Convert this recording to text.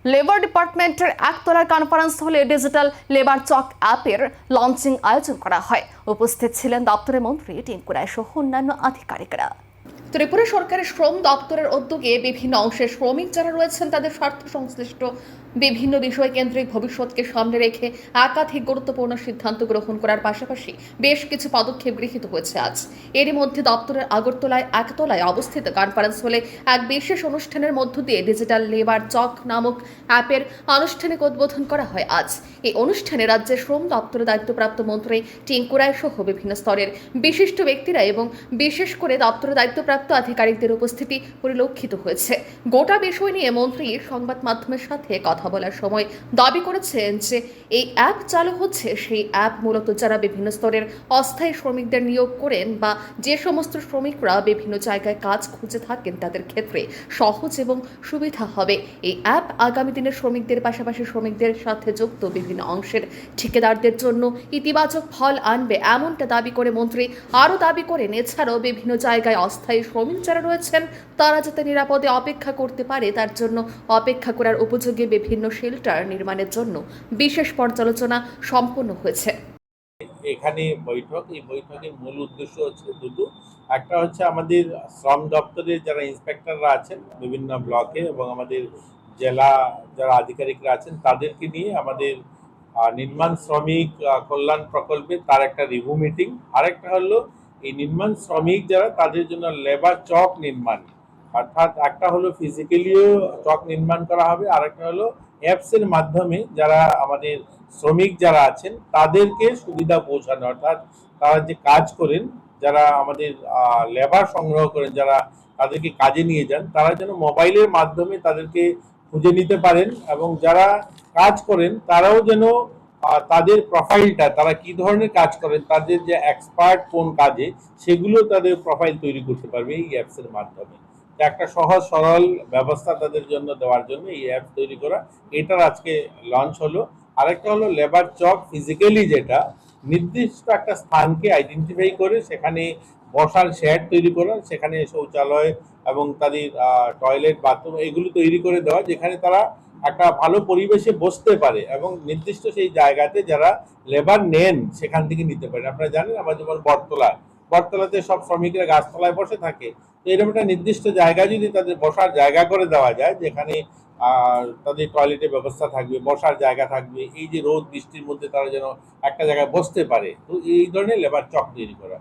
Labour ডিপার্টমেন্টের একতলার conference হলে digital labour চক অ্যাপের লঞ্চিং আয়োজন করা হয়। উপস্থিত ছিলেন দপ্তরের মন্ত্রী টিঙ্কু রায় সহ অন্যান্য আধিকারিকরা। ত্রিপুরা সরকারের শ্রম দপ্তরের উদ্যোগে বিভিন্ন অংশের শ্রমিক যারা রয়েছেন তাদের স্বার্থ সংশ্লিষ্ট বিভিন্ন বিষয় কেন্দ্রিক ভবিষ্যৎকে সামনে রেখে একাধিক গুরুত্বপূর্ণ সিদ্ধান্ত গ্রহণ করার পাশাপাশি বেশ কিছু পদক্ষেপ গৃহীত হয়েছে আজ। এরই মধ্যে দপ্তরের আগরতলায় একতলায় অবস্থিত কনফারেন্স হলে এক বিশেষ অনুষ্ঠানের মধ্য দিয়ে ডিজিটাল লেবার চক নামক অ্যাপের আনুষ্ঠানিক উদ্বোধন করা হয় আজ। এই অনুষ্ঠানে রাজ্যের শ্রম দপ্তরের দায়িত্বপ্রাপ্ত মন্ত্রী টিঙ্কু রায় সহ বিভিন্ন স্তরের বিশিষ্ট ব্যক্তিরা এবং বিশেষ করে দপ্তরের দায়িত্বপ্রাপ্ত আধিকারিকদের উপস্থিতি পরিলক্ষিত হয়েছে। গোটা বিষয় নিয়ে মন্ত্রী সংবাদ মাধ্যমের সাথে কথা বলার সময় দাবি করেছেন যে এই অ্যাপ চালু হচ্ছে সেই অ্যাপ মূলত যারা বিভিন্ন স্তরের অস্থায়ী শ্রমিকদের নিয়োগ করেন বা যে সমস্ত শ্রমিকরা বিভিন্ন জায়গায় কাজ খুঁজে থাকেন তাদের ক্ষেত্রে সহজ এবং সুবিধা হবে। এই অ্যাপ আগামী দিনের শ্রমিকদের পাশাপাশি শ্রমিকদের সাথে যুক্ত বিভিন্ন অংশের ঠিকাদারদের জন্য ইতিবাচক ফল আনবে এমনটা দাবি করে মন্ত্রী আরও দাবি করেন এছাড়াও বিভিন্ন জায়গায় অস্থায়ী শ্রমিক যারা রয়েছেন তারা যাতে নিরাপদে অপেক্ষা করতে পারে তার জন্য অপেক্ষা করার উপযোগী বিভিন্ন শেল্টার নির্মাণের জন্য বিশেষ পর্যালোচনা সম্পন্ন হয়েছে। এখানে এই বৈঠকের মূল উদ্দেশ্য হচ্ছে দুটো। একটা হচ্ছে আমাদের শ্রম দপ্তরের যারা ইন্সপেক্টররা আছেন বিভিন্ন ব্লকে এবং আমাদের জেলা যারা আধিকারিকরা আছেন তাদেরকে নিয়ে আমাদের নির্মাণ শ্রমিক কল্যাণ প্রকল্পে তার একটা রিভিউ মিটিং। আরেকটা হলো এই নির্মাণ শ্রমিক যারা তাদের জন্য লেবার চক নির্মাণ, অর্থাৎ একটা হলো ফিজিক্যালিও চক নির্মাণ করা হবে, আরেকটা হলো অ্যাপসের মাধ্যমে যারা আমাদের শ্রমিক যারা আছেন তাদেরকে সুবিধা পৌঁছানো, অর্থাৎ তারা যে কাজ করেন, যারা আমাদের লেবার সংগ্রহ করেন, যারা তাদেরকে কাজে নিয়ে যান, তারা যেন মোবাইলের মাধ্যমে তাদেরকে খুঁজে নিতে পারেন এবং যারা কাজ করেন তারাও যেন তাদের প্রোফাইলটা, তারা কি ধরনের কাজ করেন, তাদের যে এক্সপার্ট কোন কাজে, সেগুলো তাদের প্রোফাইল তৈরি করতে পারবে এই অ্যাপসের মাধ্যমে। একটা সহজ সরল ব্যবস্থা তাদের জন্য দেওয়ার জন্য এই অ্যাপ তৈরি করা, এটার আজকে লঞ্চ হলো। আরেকটা হলো লেবার চক ফিজিক্যালি, যেটা নির্দিষ্ট একটা স্থানকে আইডেন্টিফাই করে সেখানে বসার শেড তৈরি করা, সেখানে শৌচালয় এবং তাদের টয়লেট বাথরুম এগুলো তৈরি করে দেওয়া, যেখানে তারা একটা ভালো পরিবেশে বসতে পারে এবং নির্দিষ্ট সেই জায়গাতে যারা লেবার নেন সেখান থেকে নিতে পারে। আপনারা জানেন আমরা যেমন বটতলাতে সব শ্রমিকরা গাছতলায় বসে থাকে, তো এরকম একটা নির্দিষ্ট জায়গা যদি তাদের বসার জায়গা করে দেওয়া যায়, যেখানে তাদের টয়লেটের ব্যবস্থা থাকবে, বসার জায়গা থাকবে, এই যে রোদ বৃষ্টির মধ্যে তারা যেন একটা জায়গায় বসতে পারে, তো এই ধরনের লেবার চক তৈরি করা।